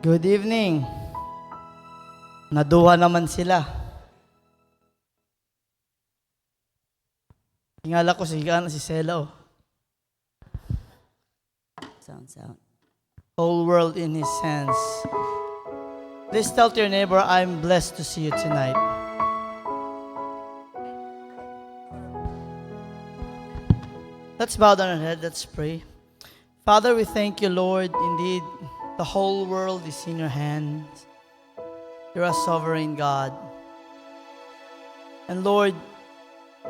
Good evening. Naduha naman sila. Tingala ko si Sela. Sound. Whole world in His hands. Please tell to your neighbor, I'm blessed to see you tonight. Let's bow down our head. Let's pray. Father, we thank you, Lord. Indeed, the whole world is in your hands. You're a sovereign God. And Lord,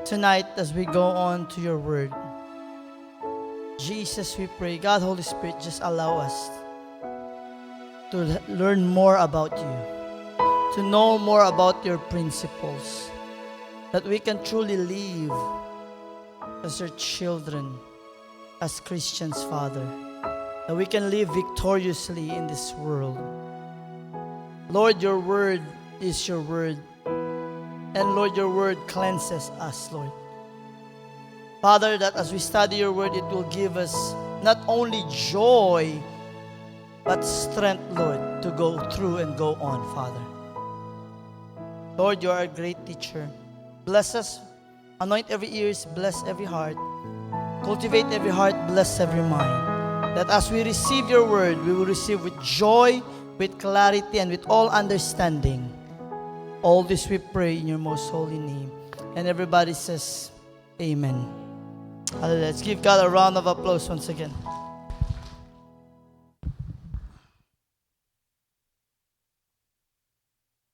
tonight as we go on to your word, Jesus, we pray, God, Holy Spirit, just allow us to learn more about you, to know more about your principles, that we can truly live as your children, as Christians, Father, that we can live victoriously in this world. Lord, your word is your word. And Lord, your word cleanses us, Lord. Father, that as we study your word, it will give us not only joy, but strength, Lord, to go through and go on, Father. Lord, you are a great teacher. Bless us, anoint every ears, bless every heart. Cultivate every heart, bless every mind. That as we receive your word, we will receive with joy, with clarity, and with all understanding. All this we pray in your most holy name. And everybody says, Amen. Hallelujah. Let's give God a round of applause once again.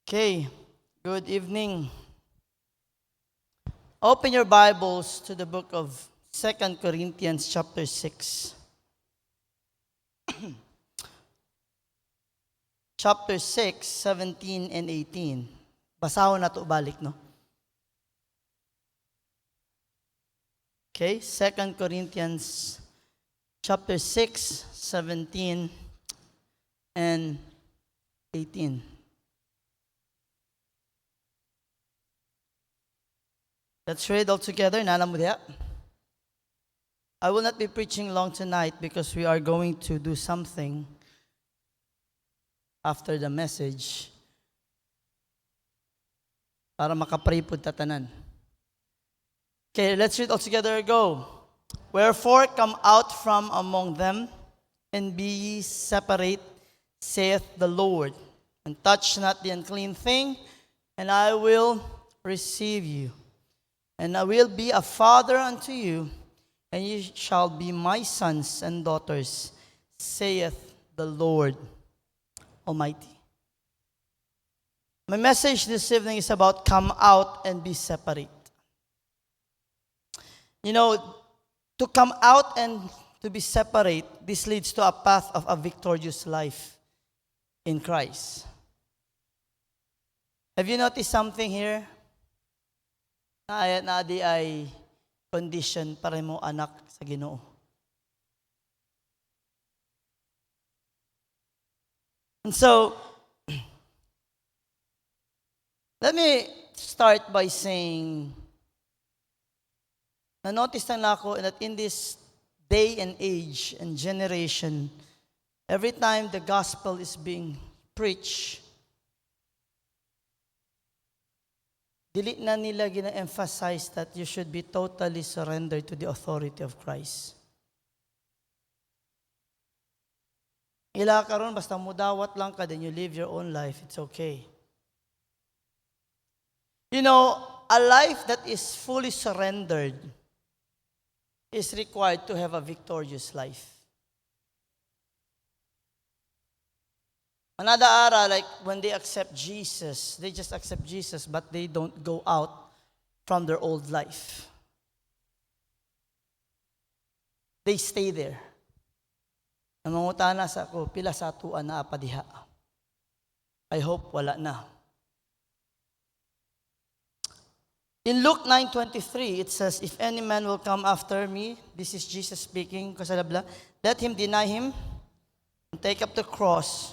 Okay, good evening. Open your Bibles to the book of 2 Corinthians chapter 6. Chapter 6, 17 and 18. Basahon na to balik, no? Okay, 2 Corinthians chapter 6, 17 and 18. Let's read all together. Nana mo diha. I will not be preaching long tonight because we are going to do something after the message para makapray po tatanan. Okay, let's read all together. Go. Wherefore come out from among them, and be ye separate, saith the Lord, and touch not the unclean thing, and I will receive you. And I will be a father unto you, and ye shall be my sons and daughters, saith the Lord Almighty. My message this evening is about come out and be separate. You know, to come out and to be separate, this leads to a path of a victorious life in Christ. Have you noticed something here? Na di ay condition para mo anak sa Ginoo. And so, let me start by saying, na-notice na ako that in this day and age and generation, every time the gospel is being preached, dili na nila gina-emphasize that you should be totally surrendered to the authority of Christ. Ila karon basta mudawat lang ka, then you live your own life, it's okay. You know, a life that is fully surrendered is required to have a victorious life. Another ara, like when they accept Jesus, they just accept Jesus, but they don't go out from their old life. They stay there. Namangutana sa ako, pila sa atuan na apadiha. I hope wala na. In Luke 9:23, it says, if any man will come after me, this is Jesus speaking, let him deny him and take up the cross.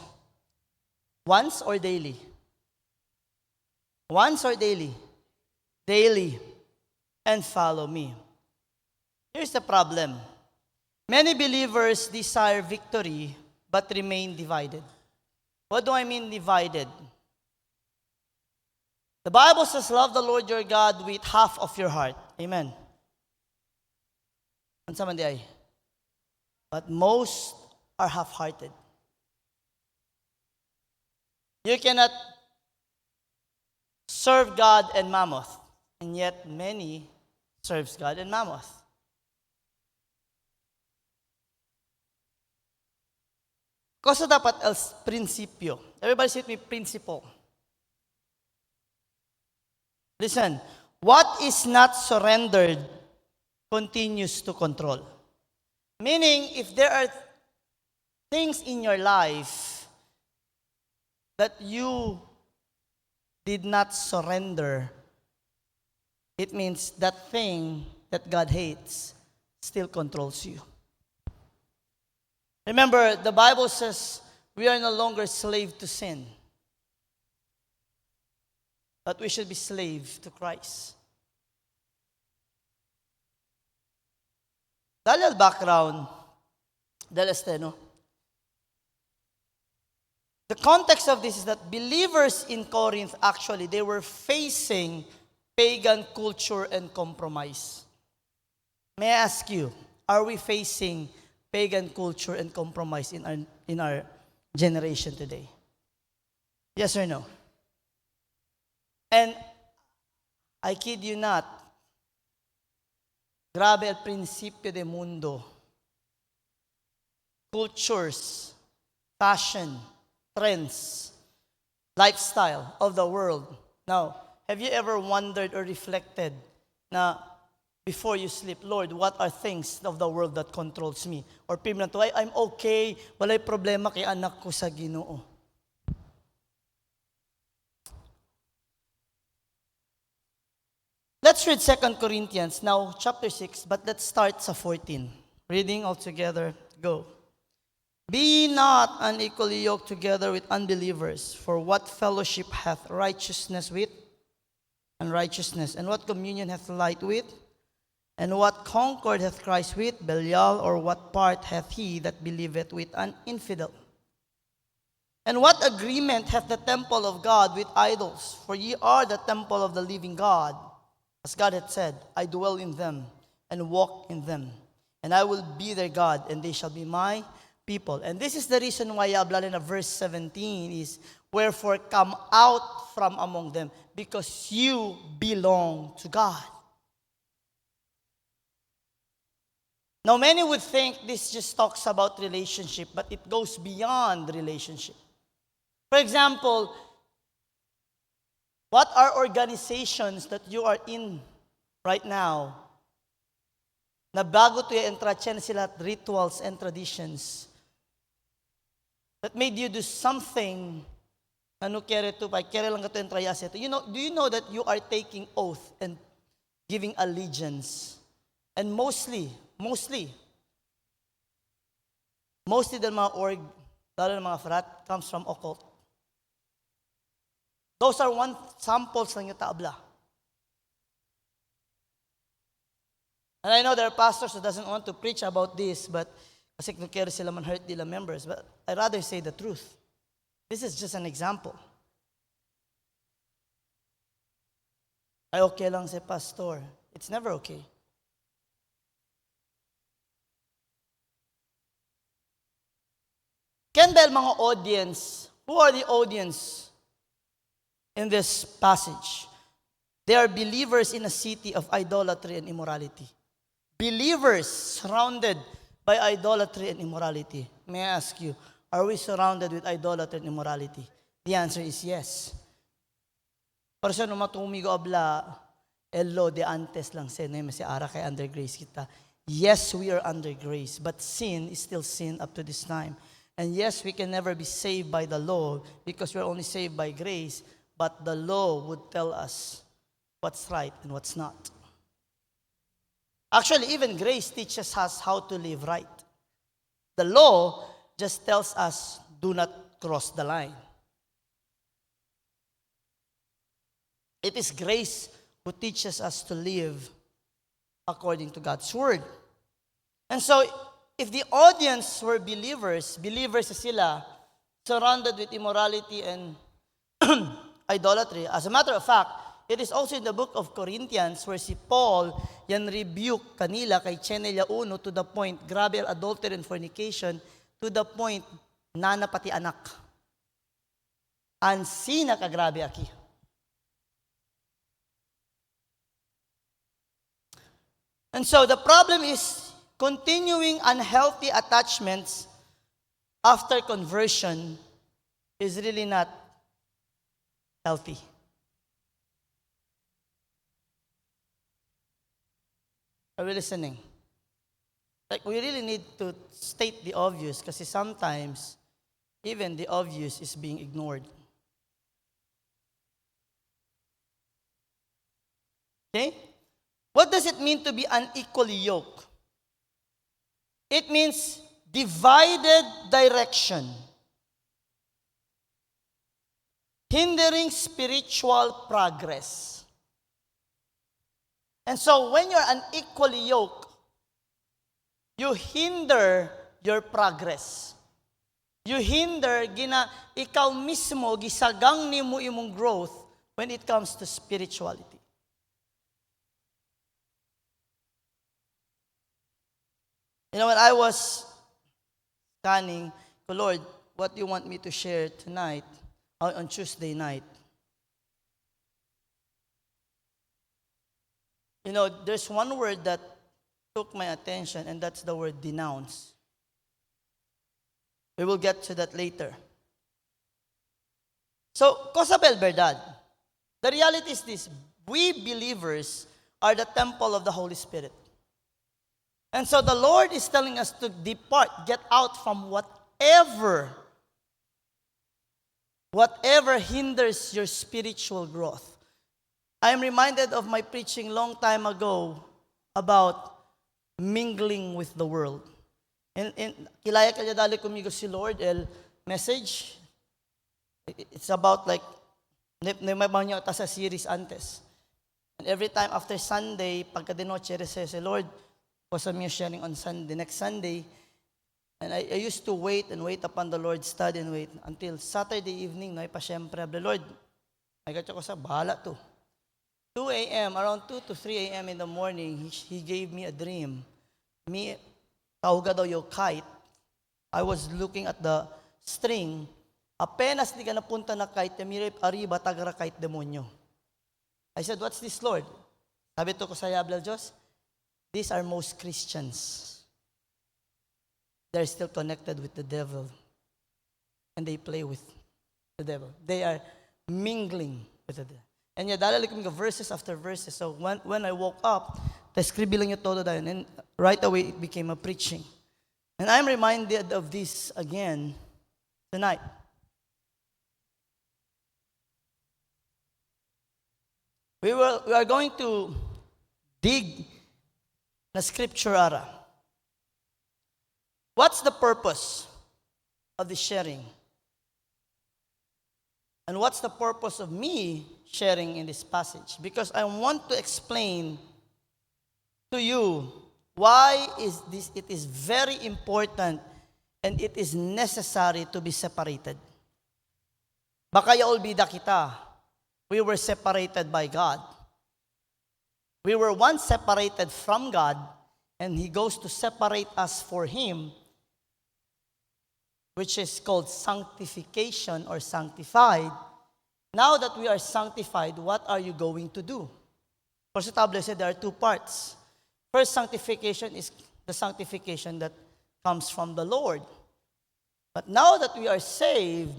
Once or daily? Once or daily? Daily. And follow me. Here's the problem. Many believers desire victory but remain divided. What do I mean divided? The Bible says, love the Lord your God with half of your heart. Amen. Unsa man di ay? But most are half-hearted. You cannot serve God and Mammoth, and yet many serves God and Mammoth. Kasi dapat else prinsipyo. Everybody say with me, principle. Listen, what is not surrendered continues to control. Meaning, if there are things in your life that you did not surrender, it means that thing that God hates still controls you. Remember, the Bible says we are no longer slave to sin, but we should be slave to Christ. Dahil al background, dahil no? The context of this is that believers in Corinth, actually, they were facing pagan culture and compromise. May I ask you, are we facing pagan culture and compromise in our generation today? Yes or no? And I kid you not, grabe al prinsipyo de mundo. Cultures, fashion, trends, lifestyle of the world. Now, have you ever wondered or reflected na before you sleep, Lord, what are things of the world that controls me? Or pimlan to, I'm okay, walay problema kay anak ko sa Ginoo. Let's read 2 Corinthians, now chapter 6, but let's start sa 14. Reading all together, go. Be ye not unequally yoked together with unbelievers, for what fellowship hath righteousness with unrighteousness, and what communion hath light with? And what concord hath Christ with Belial, or what part hath he that believeth with an infidel? And what agreement hath the temple of God with idols? For ye are the temple of the living God. As God hath said, I dwell in them and walk in them, and I will be their God, and they shall be my people. And this is the reason why na verse 17 is, wherefore come out from among them, because you belong to God. Now, many would think this just talks about relationship, but it goes beyond relationship. For example, what are organizations that you are in right now na bago to i-entratyan sila rituals and traditions that made you do something ano kere to pa kere lang kato entrayas ito. Do you know that you are taking oath and giving allegiance? And mostly del mga org, lalo ng mga frat, comes from occult. Those are one samples lang yung taabla. And I know there are pastors who doesn't want to preach about this, but kasi kung kaya sila man hurt nila members, but I'd rather say the truth. This is just an example. Ay okay lang si pastor. It's never okay. Ken ba mga audience? Who are the audience in this passage? They are believers in a city of idolatry and immorality. Believers surrounded by idolatry and immorality. May I ask you, are we surrounded with idolatry and immorality? The answer is yes. Person no matumigo abla, elo de antes lang sin, si ara kay under grace kita. Yes, we are under grace, but sin is still sin up to this time. And yes, we can never be saved by the law because we're only saved by grace, but the law would tell us what's right and what's not. Actually, even grace teaches us how to live right. The law just tells us, do not cross the line. It is grace who teaches us to live according to God's word. And so, if the audience were believers sila surrounded with immorality and idolatry. As a matter of fact, it is also in the book of Corinthians where si Paul yan rebuke kanila kay Chenelia 1 to the point, grabe ang adultery and fornication, to the point, nana pati anak. Ansina ka grabe aki. And so the problem is continuing unhealthy attachments after conversion is really not healthy. Are we listening? Like, we really need to state the obvious kasi sometimes even the obvious is being ignored. Okay? What does it mean to be unequally yoked? It means divided direction, hindering spiritual progress. And so when you're unequally yoked, you hinder your progress. You hinder, ikaw mismo, gisagang nimo imong growth when it comes to spirituality. You know, when I was scanning, Lord, what do you want me to share tonight, on Tuesday night? You know, there's one word that took my attention, and that's the word denounce. We will get to that later. So, cosa bel verdad? The reality is this: we believers are the temple of the Holy Spirit. And so the Lord is telling us to depart, get out from whatever hinders your spiritual growth. I am reminded of my preaching long time ago about mingling with the world. And kilaya kaya dali kumigo si Lord el message. It's about like may mga ta sa series antes. And every time after Sunday, pagka de noche say, Lord, was me sharing on Sunday, next Sunday, and I used to wait upon the Lord, study and wait until Saturday evening, no, pa syempre, Lord, ay katyo ko sa bahala to. 2 a.m., around 2 to 3 a.m. in the morning, he gave me a dream. Tawga daw yung kite. I was looking at the string. Apenas di ka napunta na kite, mirip ariba, tagara kite demonyo. I said, what's this, Lord? Sabi to ko sa Yablal Diyos, these are most Christians. They're still connected with the devil. And they play with the devil. They are mingling with the devil. And dalali ko verses after verses. So when I woke up, ta-scribe lang yung todo dahil. And right away, it became a preaching. And I'm reminded of this again tonight. We are going to dig na scripture ara. What's the purpose of the sharing? And what's the purpose of me sharing in this passage? Because I want to explain to you why it is very important and it is necessary to be separated. Baka yaulbida kita. We were separated by God. We were once separated from God, and He goes to separate us for Him, which is called sanctification or sanctified. Now that we are sanctified, what are you going to do? First Table said there are two parts. First, sanctification is the sanctification that comes from the Lord. But now that we are saved,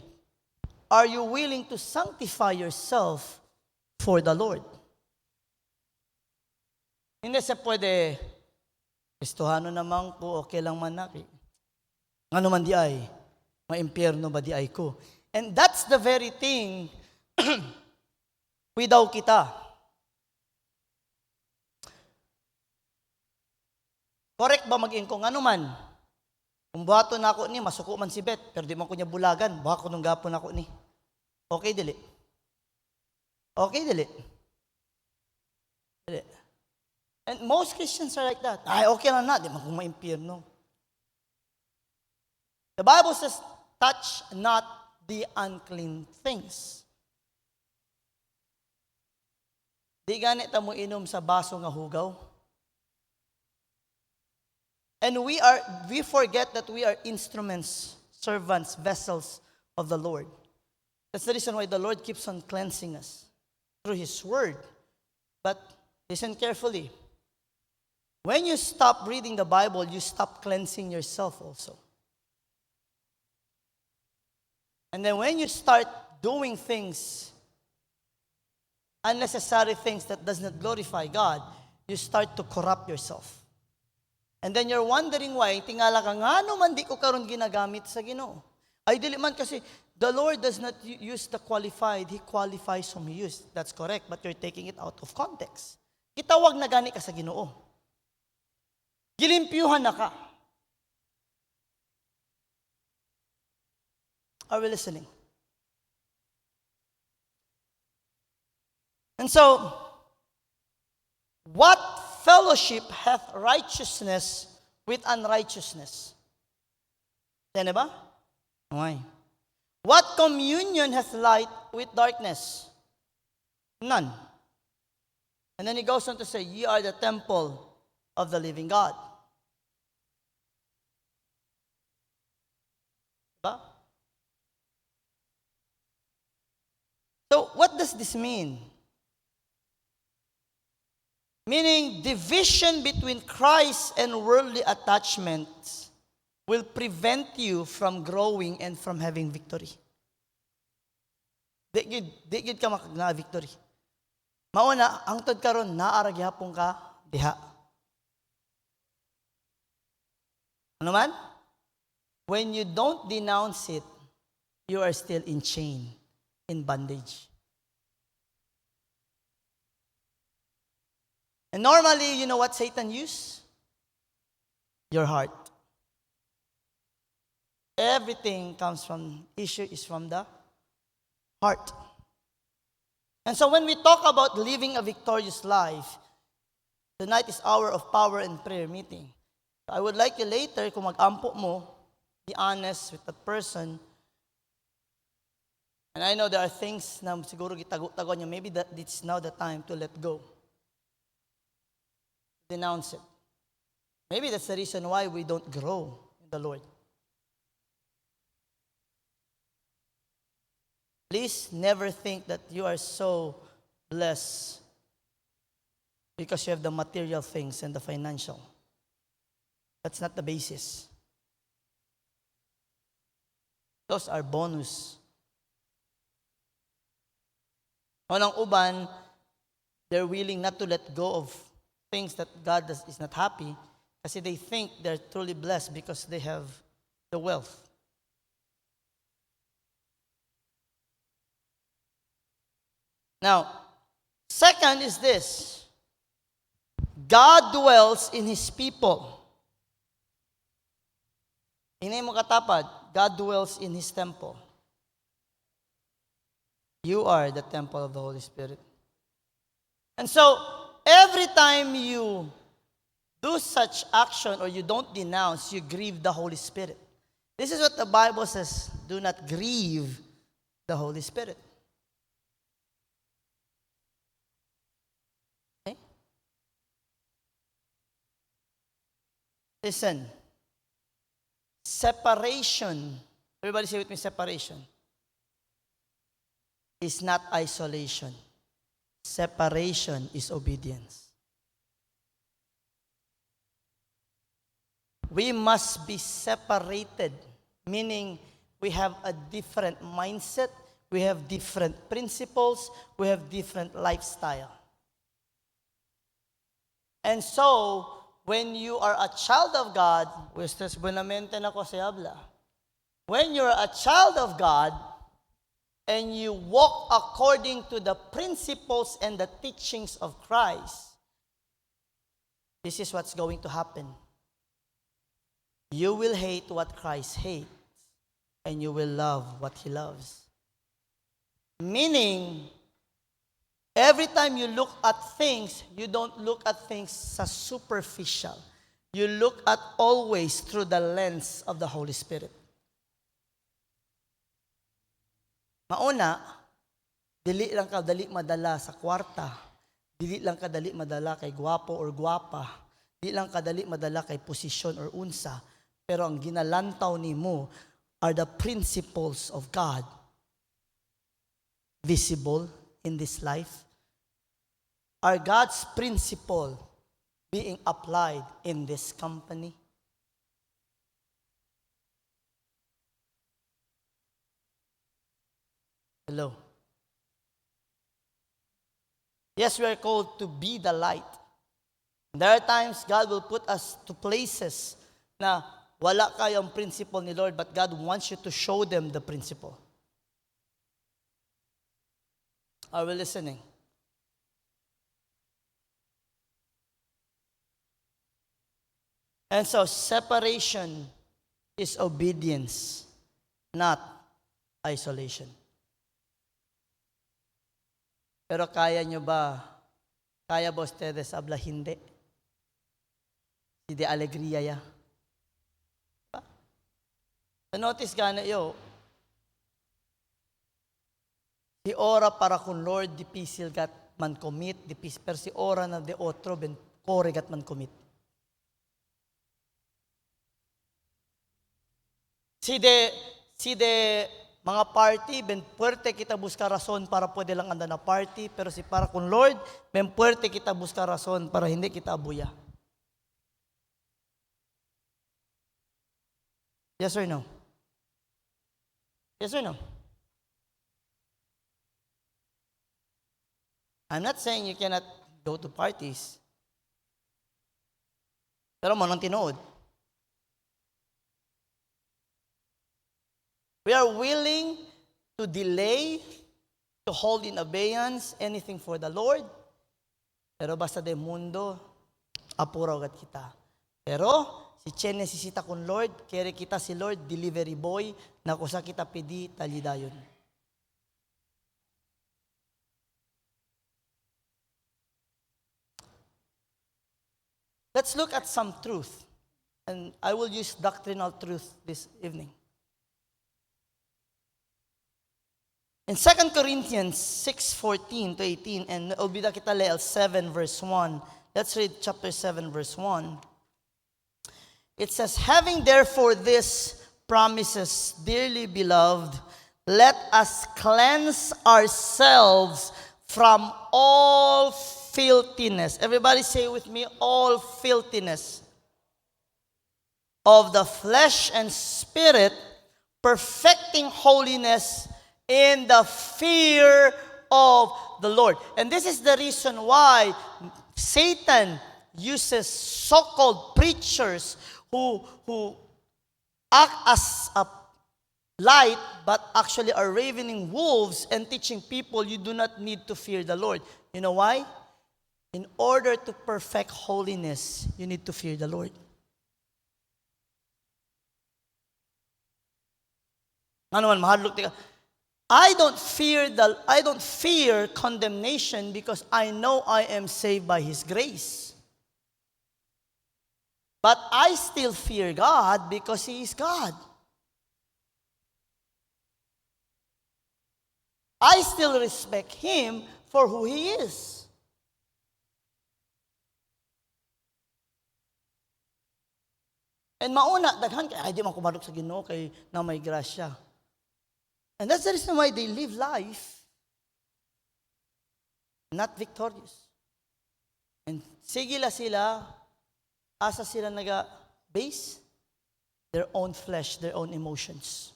are you willing to sanctify yourself for the Lord? Hindi sa pwede, Kristohano naman ko, okay lang man na. Ano man di ay? Maimpyerno ba di ay ko? And that's the very thing daw kita. Correct ba mag-ingkong? Ano man? Kung buhato na ako ni, masuko man si Bet, pero di man ko niya bulagan, baka ko nung gapon ako ni. Okay, dili. Okay, dili. Dili. And most Christians are like that. Ay, okay lang na, di man kung maimpyerno. The Bible says, touch not the unclean things. Di ganit mo inom sa baso nga hugaw. And we forget that we are instruments, servants, vessels of the Lord. That's the reason why the Lord keeps on cleansing us through His Word. But listen carefully. When you stop reading the Bible, you stop cleansing yourself also. And then when you start doing things, unnecessary things that does not glorify God, you start to corrupt yourself. And then you're wondering why, tingala ka nga man di ko karon ginagamit sa Ginoo. Ay dili man kasi the Lord does not use the qualified, He qualifies whom He used. That's correct, but you're taking it out of context. Kitawag na gani ka sa Ginoo. Gilimpyuhan na ka. Are we listening? And so, what fellowship hath righteousness with unrighteousness? Tene ba? Okay. What communion hath light with darkness? None. And then he goes on to say, ye are the temple of the living God. Diba? So, what does this mean? Meaning, division between Christ and worldly attachments will prevent you from growing and from having victory. Di gid ka makagna victory. Mauna, ang tod karon naara gyapon ka diha. Ano man? When you don't denounce it, you are still in chain, in bondage. And normally, you know what Satan uses? Your heart. Everything is from the heart. And so when we talk about living a victorious life, tonight is hour of power and prayer meeting. I would like you later, kung mag-ampo mo, be honest with that person. And I know there are things na siguro gitago-tago niya. Maybe that it's now the time to let go. Denounce it. Maybe that's the reason why we don't grow in the Lord. Please never think that you are so blessed because you have the material things and the financial. That's not the basis. Those are bonus. Unang uban, they're willing not to let go of things that God is not happy kasi they think they're truly blessed because they have the wealth. Now, second is this. God dwells in His people. Hinay mo katapad, God dwells in His temple. You are the temple of the Holy Spirit. And so, every time you do such action or you don't denounce, you grieve the Holy Spirit. This is what the Bible says, do not grieve the Holy Spirit. Okay? Listen. Separation, everybody say with me, separation is not isolation. Separation is obedience. We must be separated, meaning we have a different mindset, we have different principles, we have different lifestyle. And so, when you are a child of God, when you're a child of God, and you walk according to the principles and the teachings of Christ, this is what's going to happen. You will hate what Christ hates, and you will love what He loves. Meaning, every time you look at things, you don't look at things as superficial. You look at always through the lens of the Holy Spirit. Mauna, dili lang ka dali madala sa kwarta. Dili lang ka dali madala kay gwapo or gwapa. Dili lang ka dali madala kay posisyon or unsa. Pero ang ginalantaw nimo are the principles of God visible in this life. Are God's principle being applied in this company? Hello. Yes, we are called to be the light. There are times God will put us to places na wala kayong principle ni Lord, but God wants you to show them the principle. Are we listening? And so, separation is obedience, not isolation. Pero kaya nyo ba? Kaya ba ustedes habla hindi? Si de alegría ya. Notice gana yo. Si ora para kun Lord difícil gat man commit, difícil pero si ora na de otro ben kore gat man commit. Si de mga party, ben puerte kita buscar rason para pwede lang anda na party, pero si para kun Lord, ben puerte kita buscar rason para hindi kita abuya. Yes or no? Yes or no? I'm not saying you cannot go to parties. Pero mo nang tinuod. We are willing to delay, to hold in abeyance anything for the Lord. Pero basta de mundo, apuraw gat kita. Pero, si Chen nesisita kun Lord, kere kita si Lord, delivery boy, na kusa kita pidi, talidayon. Let's look at some truth. And I will use doctrinal truth this evening. In 2 Corinthians 6:14 to 18, and obida kita leal 7 verse 1. Let's read chapter 7 verse 1. It says, having therefore these promises, dearly beloved, let us cleanse ourselves from all filthiness. Everybody say with me, all filthiness of the flesh and spirit, perfecting holiness in the fear of the Lord. And this is the reason why Satan uses so-called preachers who act as a light but actually are ravening wolves and teaching people you do not need to fear the Lord. You know why? In order to perfect holiness, you need to fear the Lord. Ano man mahadlok tika. I don't fear condemnation because I know I am saved by His grace. But I still fear God because He is God. I still respect Him for who He is. And mauna, daghan kay, ay di man kumadok sa Ginoo kay na may grasya. And that's the reason why they live life not victorious. And sigila sila, asa sila naga-base? Their own flesh, their own emotions.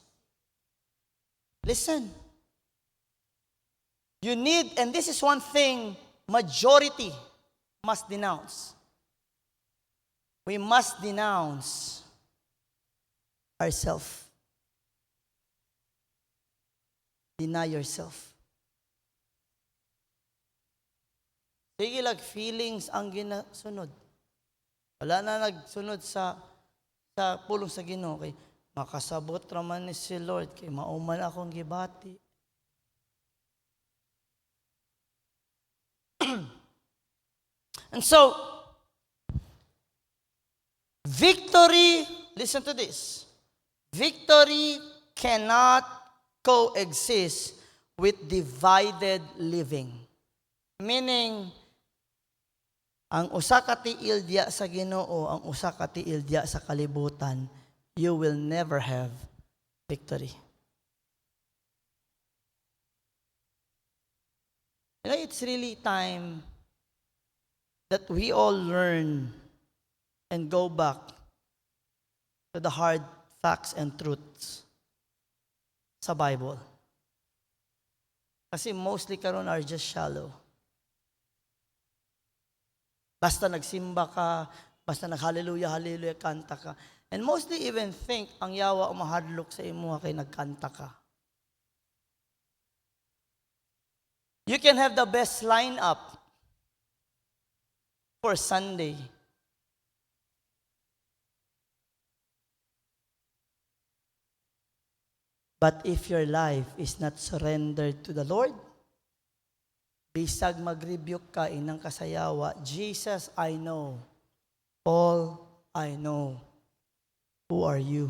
Listen. You need, and this is one thing majority must denounce. We must denounce ourselves. Deny yourself. Sige lang, feelings ang ginasunod. Wala na nagsunod sa pulong sa Ginoo kay makasabot raman ni si Lord kay mauman akong gibati. And so, victory, listen to this. Victory cannot coexist with divided living. Meaning, ang usa ka tiil diya sa Ginoo, ang usa ka tiil diya sa kalibutan, you will never have victory. You know, it's really time that we all learn and go back to the hard facts and truths sa Bible. Kasi mostly karon are just shallow. Basta nagsimba ka, basta nag-hallelujah, hallelujah, kanta ka. And mostly even think ang yawa o mahadlok sa imo kay nagkanta ka. You can have the best lineup for Sunday. But if your life is not surrendered to the Lord, bisag mag-rebuke ka inang kasayawa, Jesus, I know. Paul, I know. Who are you?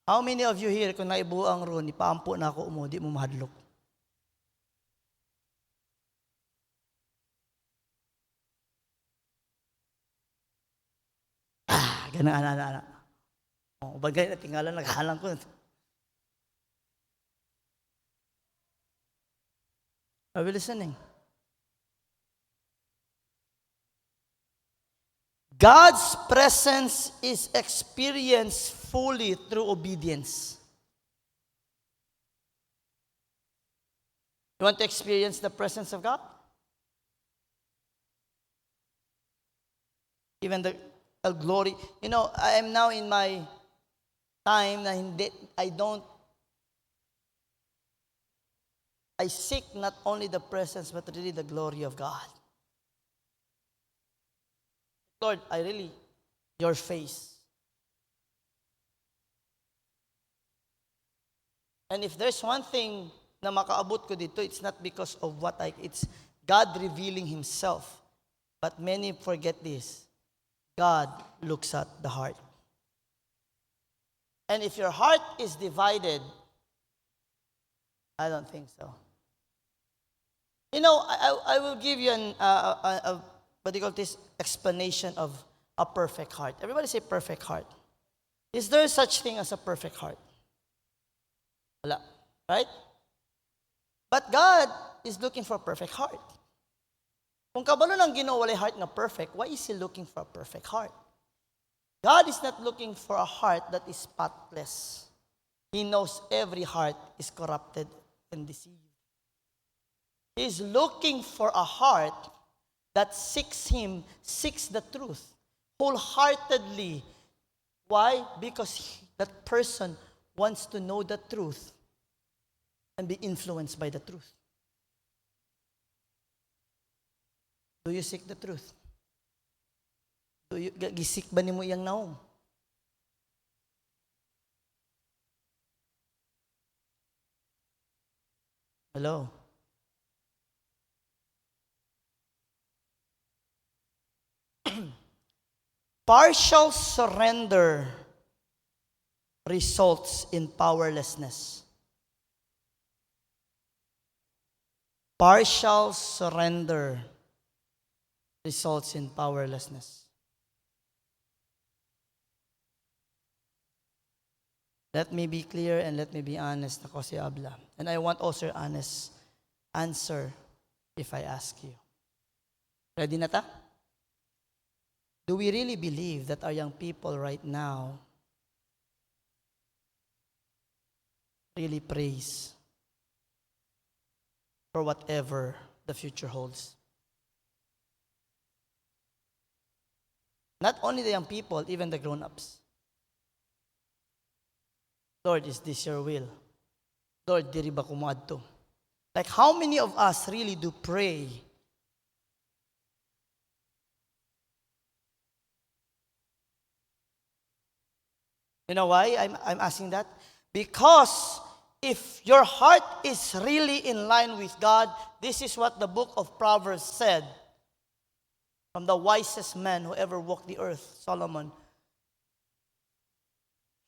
How many of you here, kung naibuang ron, ipaampo na ako di mo mahadlok? Ganaan, ana. Bagay na tingala, naghalang ko. Are we listening? God's presence is experienced fully through obedience. You want to experience the presence of God? Even the glory. You know, I am now in my time na I seek not only the presence but really the glory of God. Lord, your face. And if there's one thing na makaabot ko dito, it's not because of it's God revealing Himself. But many forget this. God looks at the heart. And if your heart is divided, I don't think so. You know, I will give you what do you call this, explanation of a perfect heart. Everybody say perfect heart. Is there such thing as a perfect heart? Wala. Right? But God is looking for a perfect heart. Kung kabalo ng Ginoo walay heart na perfect, why is He looking for a perfect heart? God is not looking for a heart that is spotless. He knows every heart is corrupted and deceived. He is looking for a heart that seeks Him, seeks the truth, wholeheartedly. Why? Because that person wants to know the truth and be influenced by the truth. Do you seek the truth? Gisik ba nimo iyang naong? Hello? Partial surrender results in powerlessness. Partial surrender results in powerlessness. Let me be clear and let me be honest, ako si Abla. And I want also honest answer if I ask you. Ready na ta? Do we really believe that our young people right now really prays for whatever the future holds? Not only the young people, even the grown-ups. Lord, is this your will? Lord, diri ba kumadto? Like how many of us really do pray? You know why I'm asking that? Because if your heart is really in line with God, this is what the book of Proverbs said. From the wisest man who ever walked the earth, Solomon.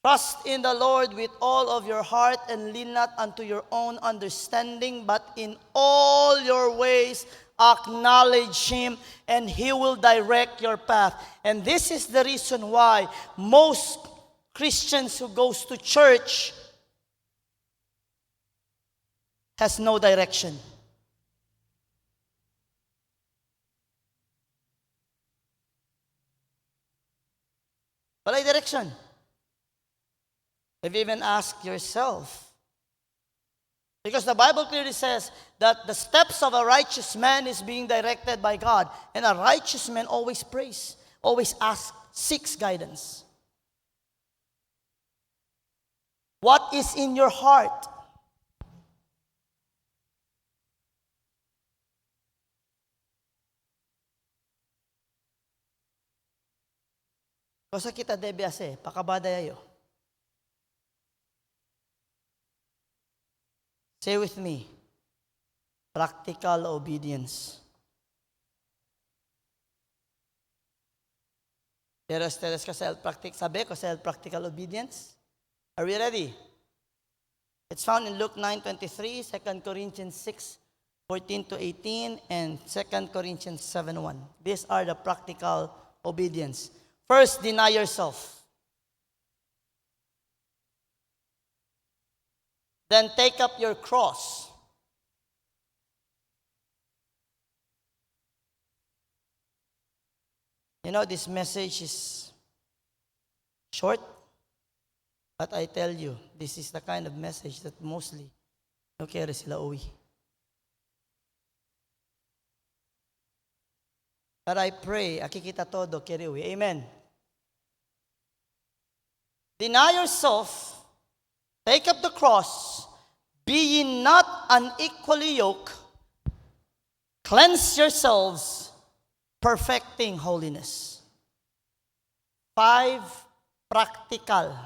Trust in the Lord with all of your heart and lean not unto your own understanding, but in all your ways acknowledge Him, and He will direct your path. And this is the reason why most Christians who goes to church has no direction. Walay direction. Have you even asked yourself? Because the Bible clearly says that the steps of a righteous man is being directed by God. And a righteous man always prays, always asks, seeks guidance. What is in your heart? Kosa kita debe ase, pakabadayayo. Say with me, practical obedience. Teres ka sabi ko self-practical obedience. Are we ready? It's found in Luke 9:23, 2 Corinthians 6:14 to 18, and 2 Corinthians 7:1. These are the practical obedience. First, deny yourself. Then take up your cross. You know, this message is short, but I tell you, this is the kind of message that mostly no kere sila uwi. But I pray, akikita todo kere uwi. Amen. Deny yourself. Take up the cross, be ye not unequally yoked, cleanse yourselves, perfecting holiness. 5 practical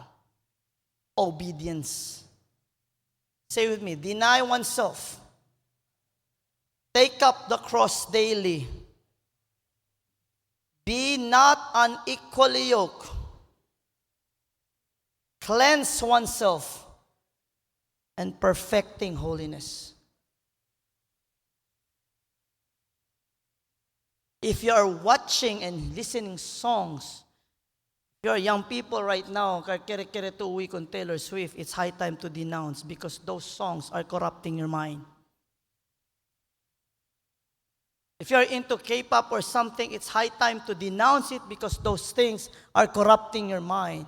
obedience. Say with me, deny oneself, take up the cross daily, be not unequally yoked, cleanse oneself, and perfecting holiness. If you are watching and listening songs, if you are young people right now, kere-kere to uwi con Taylor Swift, it's high time to denounce because those songs are corrupting your mind. If you are into K-pop or something, it's high time to denounce it because those things are corrupting your mind.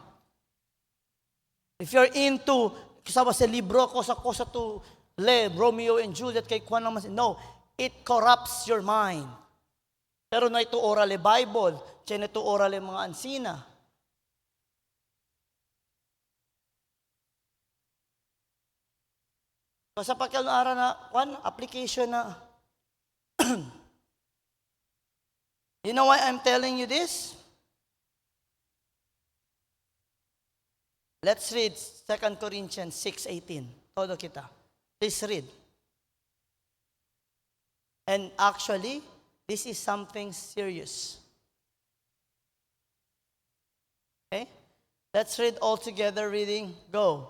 If you're into kasama sa libro ko sa to Romeo and Juliet kay Juan naman. No, it corrupts your mind. Pero na ito oral Bible, tiyan ito oral mga ansina. Kasi pagkalara na application na. You know why I'm telling you this? Let's read 2 Corinthians 6:18. Todo kita. Please read. And actually, this is something serious. Okay? Let's read all together, reading. Go.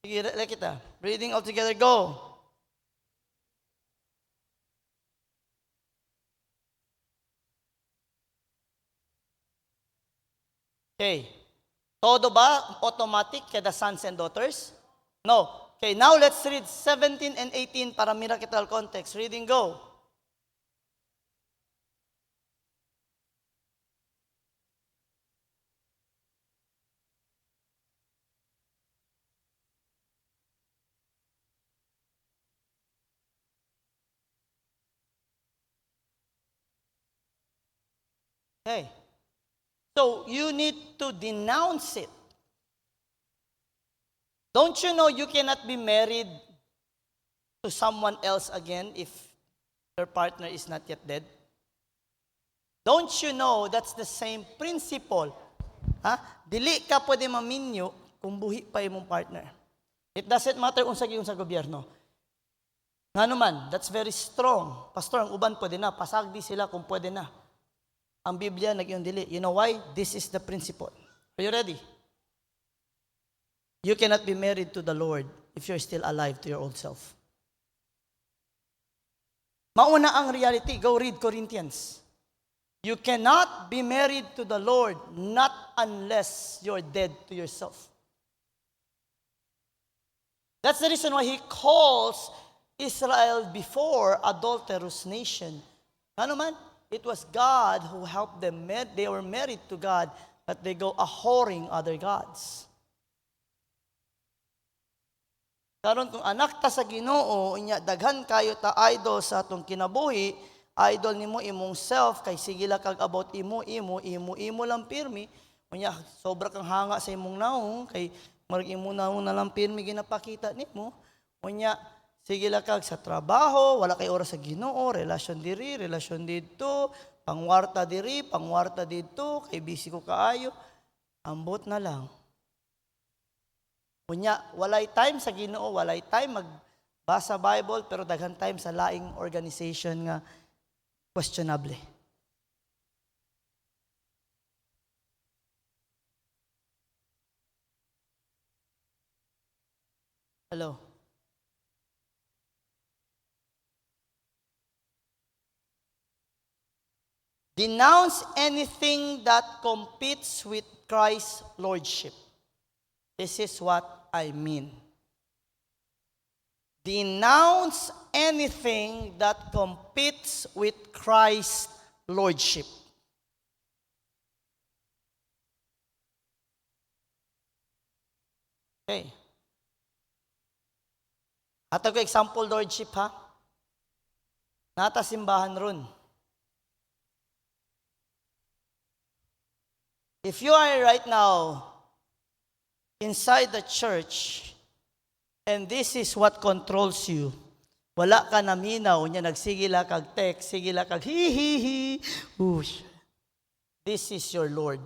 Sige, let kita. Reading all together, go. Okay. Todo ba automatic kay the sons and daughters? No. Okay, now let's read 17 and 18 para miracle context. Reading, go. Okay. So, you need to denounce it. Don't you know you cannot be married to someone else again if your partner is not yet dead? Don't you know that's the same principle? Dili ka pwede maminyo kung buhi pa imong partner. It doesn't matter unsa gyud sa gobyerno. Nga naman, that's very strong. Pastor, ang uban pwede na, pasagdi sila kung pwede na. ang Biblia nagyong dili. You know why? This is the principle. Are you ready? You cannot be married to the Lord if you're still alive to your old self. Mauna ang reality. Go read Corinthians. You cannot be married to the Lord not unless you're dead to yourself. That's the reason why He calls Israel before adulterous nation. Ano man? It was God who helped them. They were married to God, but they go a-whoring other gods. Karon kung anak ta sa Ginoo, unya daghan kayo ta idol sa atong kinabuhi, idol nimo imong self, kay sige la kag about imo lang pirmi, unya sobra kang hanga sa imong naong, kay marag imo naong na lang pirmi ginapakita nimo, unya sige la kag sa trabaho, wala kay oras sa Ginoo, relasyon diri, relasyon dito, pangwarta diri, pangwarta dito, kay busy ko kaayo, ambot na lang. Unya, walay time sa Ginoo, walay time magbasa Bible, pero daghan time sa laing organization nga questionable. Hello? Denounce anything that competes with Christ's lordship. This is what I mean. Denounce anything that competes with Christ's lordship. Okay. Ato ko example lordship ha. Nata simbahan ron. If you are right now inside the church, and this is what controls you, wala ka na minaw, niya nagsigila kag text, sigila kag hi. Ush. This is your Lord.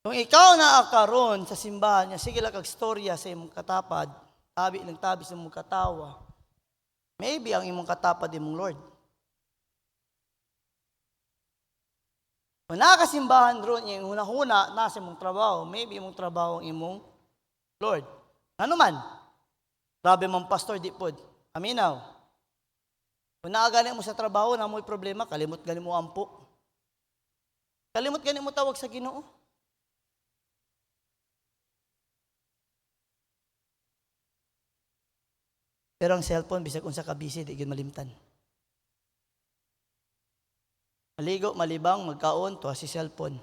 Kung ikaw na akaron sa simbahan niya, sigila kag storya sa imong katapad, tabi sa imong katawa, maybe ang imong katapad imong Lord. Kung nakasimbahan ron, yung huna-huna, nasa imong trabaho, maybe imong trabaho ang imong Lord. Ano man? Grabe man pastor, di pod. Aminaw. Kung naagani mo sa trabaho, na mo'y problema, kalimot gani mo ampo. Kalimot gani mo tawag sa Ginoo. Pero ang cellphone, bisag unsa ka busy, di gyud malimtan. Maligo, malibang, magkaon, tuwa si cellphone.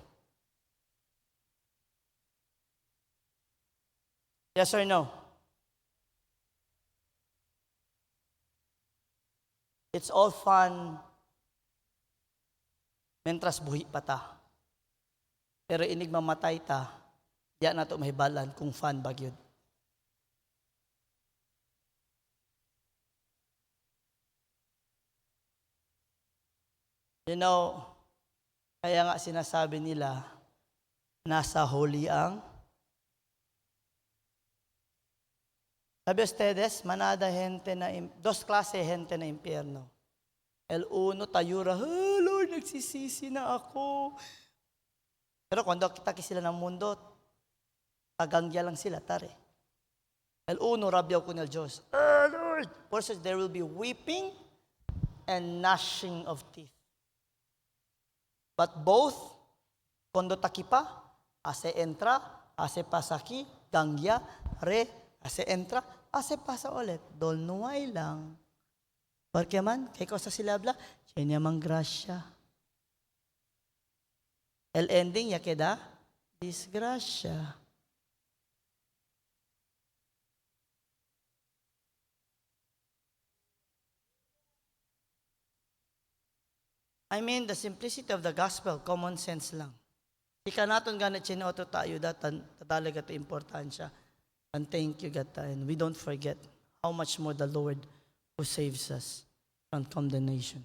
Yes or no? It's all fun mentras buhi pa ta. Pero inig mamatay ta, diya na to mahibalan kung fun ba gyud. You know, kaya nga sinasabi nila, nasa huli ang. Sabi ustedes, manada gente na, dos klase gente na impyerno. El uno, tayura, oh Lord, nagsisisi na ako. Pero kung kita sila ng mundo, tagangya lang sila, tare. El uno, rabyaw ko ng Diyos. Oh Lord! For such, there will be weeping and gnashing of teeth. But both, kondo takipa, ase entra, ase pasaki, gangya, re, ase entra, ase pasa ulit. Dolnuay lang. Porque man, kay ko sa silabla, siya niya mang grasya. El ending, ya queda, disgrasya. I mean, the simplicity of the gospel, common sense lang. Ika naton ganit sinuoto tayo datan, tatalaga ito importansya. And thank you, Gata. And we don't forget how much more the Lord who saves us from condemnation.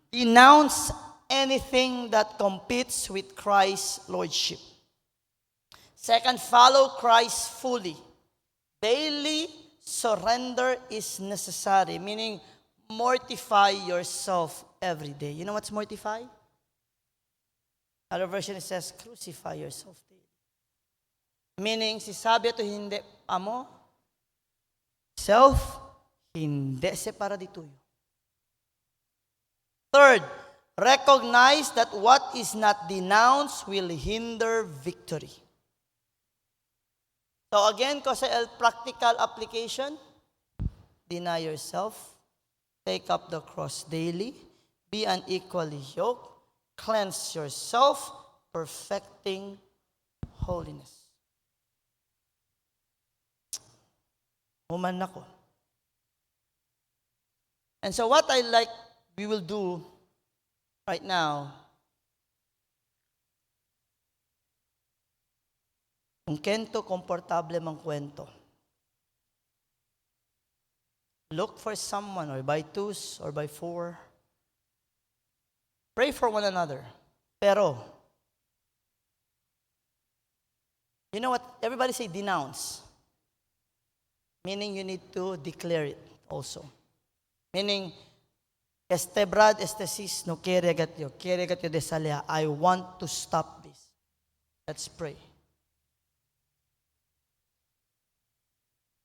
Denounce anything that competes with Christ's lordship. Second, follow Christ fully. Daily surrender is necessary, meaning mortify yourself every day. You know what's mortify? Other version it says, crucify yourself daily. Meaning, si sabi ito hindi amo, self, hindi se para dituyo. Third, recognize that what is not denounced will hinder victory. So again, kasi practical application, deny yourself, take up the cross daily, be unequally yoked, cleanse yourself, perfecting holiness. Human ako. And so what I like we will do right now, kung kento komportable mang kwento, look for someone or by twos or by four. Pray for one another. Pero, you know what? Everybody say denounce. Meaning you need to declare it also. Meaning, este brad, este sis, no quiere gatyo desalea. I want to stop this. Let's pray.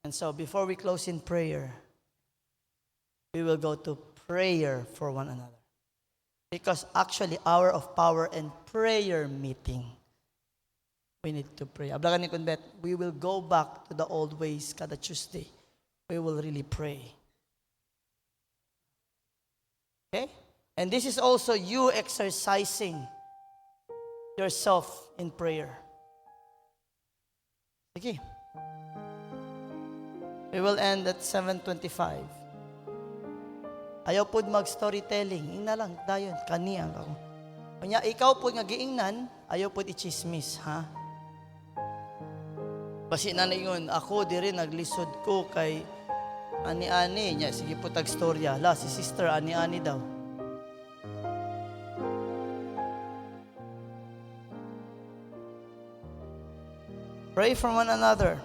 And so, before we close in prayer, we will go to prayer for one another. Because actually, hour of power and prayer meeting, we need to pray. Ablagan ni Kunbet, we will go back to the old ways kada Tuesday. We will really pray. Okay? And this is also you exercising yourself in prayer. Okay. We will end at 7:25. Ayaw po mag-storytelling. Ina lang, dayon, kaniyang ako. Kanya, ikaw po nga giingnan, ayaw po i-chismis, ha? Basi na yun, ako di rin naglisod ko kay ani-ani niya. Sige po tag-storya. La, si sister, ani-ani daw. Pray for one another.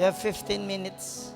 You have 15 minutes.